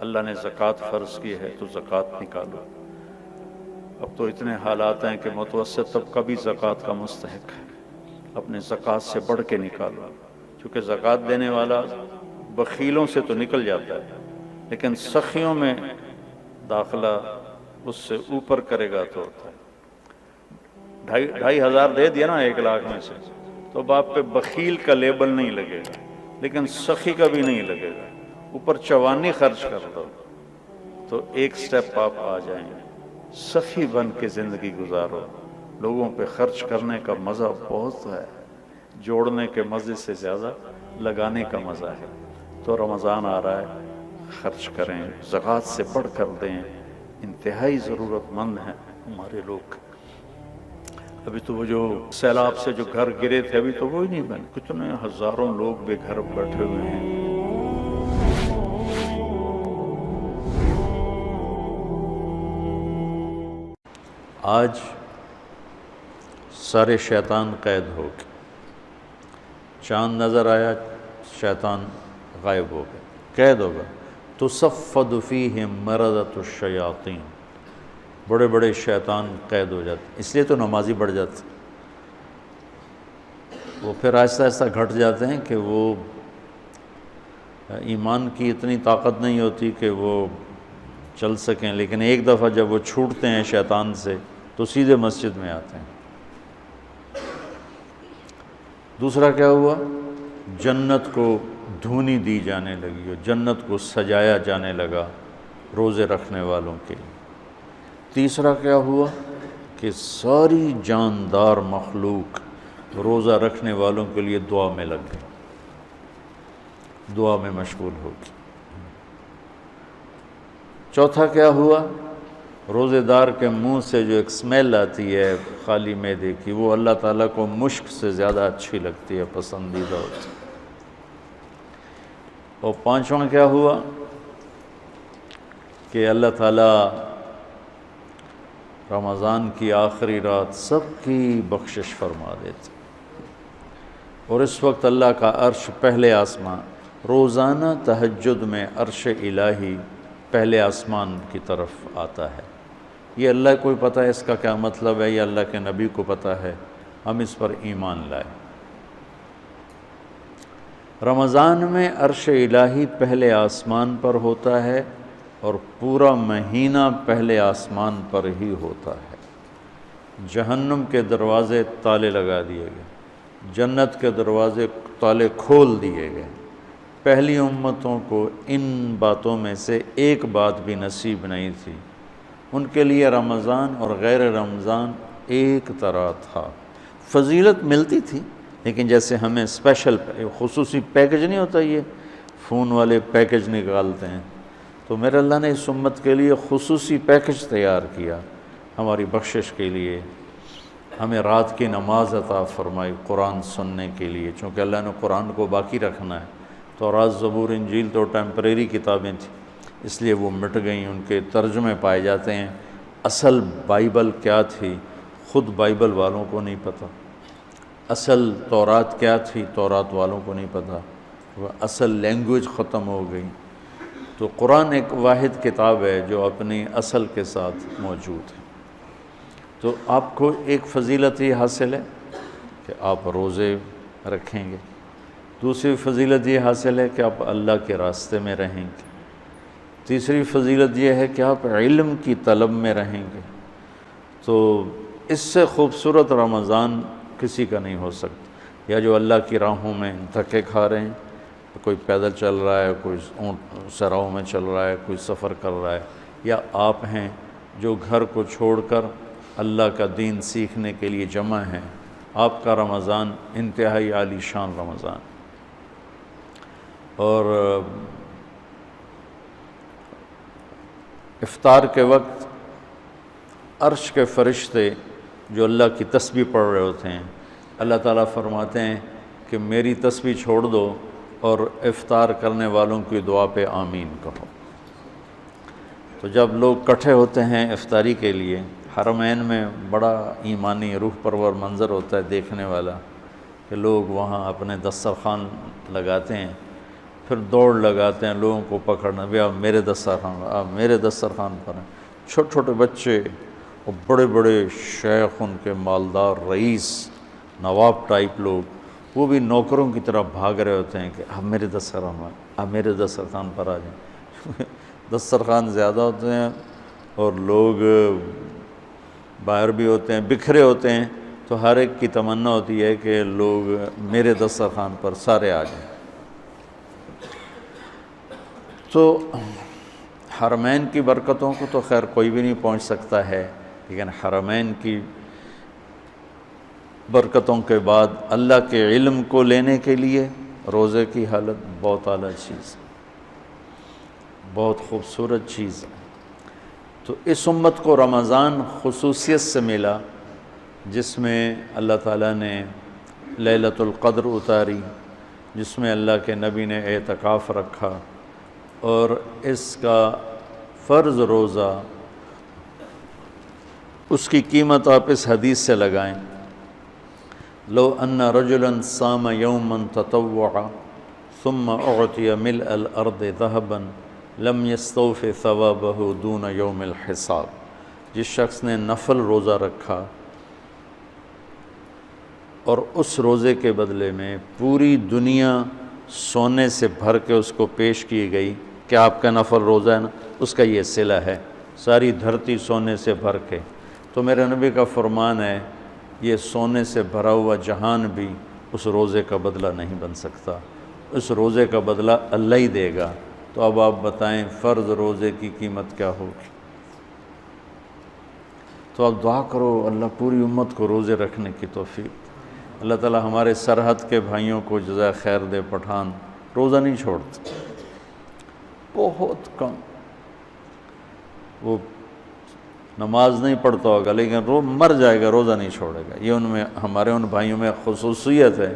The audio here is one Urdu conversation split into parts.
اللہ نے زکوٰۃ فرض کی ہے تو زکوٰۃ نکالو۔ اب تو اتنے حالات ہیں کہ متوسط طبقہ بھی زکوٰۃ کا مستحق ہے، اپنے زکوٰۃ سے بڑھ کے نکالو، کیونکہ زکوٰۃ دینے والا بخیلوں سے تو نکل جاتا ہے، لیکن سخیوں میں داخلہ اس سے اوپر کرے گا تو ہوتا ہے۔ 2,500 دے دیا نا 1,00,000 میں سے، تو باپ پہ بخیل کا لیبل نہیں لگے گا، لیکن سخی کا بھی نہیں لگے گا۔ اوپر 54 خرچ کر دو تو ایک سٹیپ آپ آ جائیں گے۔ سخی بن کے زندگی گزارو، لوگوں پہ خرچ کرنے کا مزہ بہت ہے، جوڑنے کے مزے سے زیادہ لگانے کا مزہ ہے۔ تو رمضان آ رہا ہے، خرچ کریں، زکوٰۃ سے بڑھ کر دیں، انتہائی ضرورت مند ہیں ہمارے لوگ۔ ابھی تو وہ جو سیلاب سے جو گھر گرے تھے ابھی تو وہی نہیں بنے، کتنے ہزاروں لوگ بے گھر بیٹھے ہوئے ہیں۔ آج سارے شیطان قید ہو گئے، چاند نظر آیا، شیطان غائب ہو گئے، قید ہو گئے۔ تصفد فیہم مردۃ الشیاطین، بڑے بڑے شیطان قید ہو جاتے، اس لیے تو نمازی بڑھ جاتے، وہ پھر آہستہ آہستہ گھٹ جاتے ہیں کہ وہ ایمان کی اتنی طاقت نہیں ہوتی کہ وہ چل سکیں، لیکن ایک دفعہ جب وہ چھوٹتے ہیں شیطان سے تو سیدھے مسجد میں آتے ہیں۔ دوسرا کیا ہوا؟ جنت کو دھونی دی جانے لگی، جنت کو سجایا جانے لگا روزے رکھنے والوں کے لیے۔ تیسرا کیا ہوا کہ ساری جاندار مخلوق روزہ رکھنے والوں کے لیے دعا میں لگ گئی، دعا میں مشغول ہو گئی۔ چوتھا کیا ہوا؟ روزے دار کے منہ سے جو ایک سمیل آتی ہے خالی معدے کی، وہ اللہ تعالیٰ کو مشک سے زیادہ اچھی لگتی ہے، پسندیدہ ہوتی ہے۔ اور پانچواں کیا ہوا کہ اللہ تعالیٰ رمضان کی آخری رات سب کی بخشش فرما دیتے، اور اس وقت اللہ کا عرش پہلے آسمان، روزانہ تہجد میں عرش الہی پہلے آسمان کی طرف آتا ہے۔ یہ اللہ کو پتہ ہے اس کا کیا مطلب ہے، یہ اللہ کے نبی کو پتہ ہے، ہم اس پر ایمان لائیں۔ رمضان میں عرش الہی پہلے آسمان پر ہوتا ہے، اور پورا مہینہ پہلے آسمان پر ہی ہوتا ہے۔ جہنم کے دروازے تالے لگا دیے گئے، جنت کے دروازے تالے کھول دیے گئے۔ پہلی امتوں کو ان باتوں میں سے ایک بات بھی نصیب نہیں تھی، ان کے لیے رمضان اور غیر رمضان ایک طرح تھا۔ فضیلت ملتی تھی، لیکن جیسے ہمیں اسپیشل خصوصی پیکج نہیں ہوتا، یہ فون والے پیکج نکالتے ہیں، تو میرے اللہ نے اس امت کے لیے خصوصی پیکج تیار کیا ہماری بخشش کے لیے۔ ہمیں رات کی نماز عطا فرمائی قرآن سننے کے لیے، چونکہ اللہ نے قرآن کو باقی رکھنا ہے۔ تو رات، زبور، انجیل تو ٹیمپریری کتابیں تھیں، اس لیے وہ مٹ گئیں، ان کے ترجمے پائے جاتے ہیں۔ اصل بائبل کیا تھی خود بائبل والوں کو نہیں پتہ، اصل تورات کیا تھی تورات والوں کو نہیں پتہ، وہ اصل لینگویج ختم ہو گئی۔ تو قرآن ایک واحد کتاب ہے جو اپنی اصل کے ساتھ موجود ہے۔ تو آپ کو ایک فضیلت یہ حاصل ہے کہ آپ روزے رکھیں گے، دوسری فضیلت یہ حاصل ہے کہ آپ اللہ کے راستے میں رہیں گے، تیسری فضیلت یہ ہے کہ آپ علم کی طلب میں رہیں گے۔ تو اس سے خوبصورت رمضان کسی کا نہیں ہو سکتا۔ یا جو اللہ کی راہوں میں دھکے کھا رہے ہیں، کوئی پیدل چل رہا ہے، کوئی اونٹ سراؤں میں چل رہا ہے، کوئی سفر کر رہا ہے، یا آپ ہیں جو گھر کو چھوڑ کر اللہ کا دین سیکھنے کے لیے جمع ہیں، آپ کا رمضان انتہائی عالی شان رمضان۔ اور افطار کے وقت عرش کے فرشتے جو اللہ کی تسبیح پڑھ رہے ہوتے ہیں، اللہ تعالیٰ فرماتے ہیں کہ میری تسبیح چھوڑ دو اور افطار کرنے والوں کی دعا پہ آمین کہو۔ تو جب لوگ اکٹھے ہوتے ہیں افطاری کے لیے، حرمین میں بڑا ایمانی روح پرور منظر ہوتا ہے دیکھنے والا، کہ لوگ وہاں اپنے دسترخوان لگاتے ہیں، پھر دوڑ لگاتے ہیں لوگوں کو پکڑنا، بھی آپ میرے دسترخوان، آپ میرے دسترخوان پر ہیں۔ چھوٹے چھوٹے بچے اور بڑے بڑے شیخ، ان کے مالدار رئیس نواب ٹائپ لوگ، وہ بھی نوکروں کی طرح بھاگ رہے ہوتے ہیں کہ آپ میرے دسترخوان، آپ میرے دسترخوان پر آ جائیں۔ دسترخوان زیادہ ہوتے ہیں اور لوگ باہر بھی ہوتے ہیں، بکھرے ہوتے ہیں، تو ہر ایک کی تمنا ہوتی ہے کہ لوگ میرے دسترخوان پر سارے آ جائیں۔ تو حرمین کی برکتوں کو تو خیر کوئی بھی نہیں پہنچ سکتا ہے، لیکن حرمین کی برکتوں کے بعد اللہ کے علم کو لینے کے لیے روزے کی حالت بہت اعلیٰ چیز، بہت خوبصورت چیز ہے۔ تو اس امت کو رمضان خصوصیت سے ملا، جس میں اللہ تعالیٰ نے لیلۃ القدر اتاری، جس میں اللہ کے نبی نے اعتکاف رکھا، اور اس کا فرض روزہ، اس کی قیمت آپ اس حدیث سے لگائیں، لو ان رجلا صام یوما تطوعا ثم اعطی ملء الارض ذهبا لم یستوف ثوابہ دون یوم الحساب۔ جس شخص نے نفل روزہ رکھا اور اس روزے کے بدلے میں پوری دنیا سونے سے بھر کے اس کو پیش کی گئی کہ آپ کا نفل روزہ ہے نا، اس کا یہ صلہ ہے، ساری دھرتی سونے سے بھر کے، تو میرے نبی کا فرمان ہے یہ سونے سے بھرا ہوا جہان بھی اس روزے کا بدلہ نہیں بن سکتا، اس روزے کا بدلہ اللہ ہی دے گا۔ تو اب آپ بتائیں فرض روزے کی قیمت کیا ہوگی؟ تو آپ دعا کرو اللہ پوری امت کو روزے رکھنے کی توفیق۔ اللہ تعالی ہمارے سرحد کے بھائیوں کو جزائے خیر دے۔ پٹھان روزہ نہیں چھوڑتے، بہت کم، وہ نماز نہیں پڑھتا ہوگا لیکن مر جائے گا، روزہ نہیں چھوڑے گا۔ یہ ان میں، ہمارے ان بھائیوں میں خصوصیت ہے۔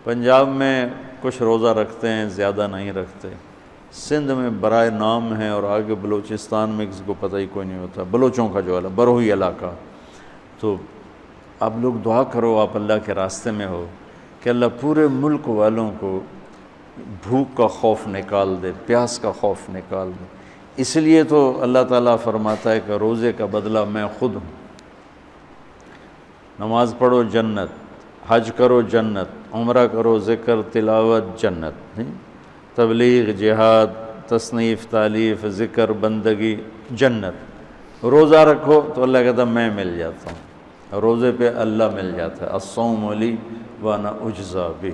پنجاب میں کچھ روزہ رکھتے ہیں، زیادہ نہیں رکھتے۔ سندھ میں برائے نام ہے، اور آگے بلوچستان میں کسی کو پتہ ہی کوئی نہیں ہوتا، بلوچوں کا جو بروئی علاقہ۔ تو آپ لوگ دعا کرو، آپ اللہ کے راستے میں ہو، کہ اللہ پورے ملک والوں کو بھوک کا خوف نکال دے، پیاس کا خوف نکال دے۔ اس لیے تو اللہ تعالیٰ فرماتا ہے کہ روزے کا بدلہ میں خود ہوں۔ نماز پڑھو جنت، حج کرو جنت، عمرہ کرو، ذکر تلاوت جنت، تبلیغ، جہاد، تصنیف، تالیف، ذکر، بندگی جنت۔ روزہ رکھو تو اللہ کہتا میں مل جاتا ہوں، روزے پہ اللہ مل جاتا ہے، الصوم لی وانا اجزا بہ۔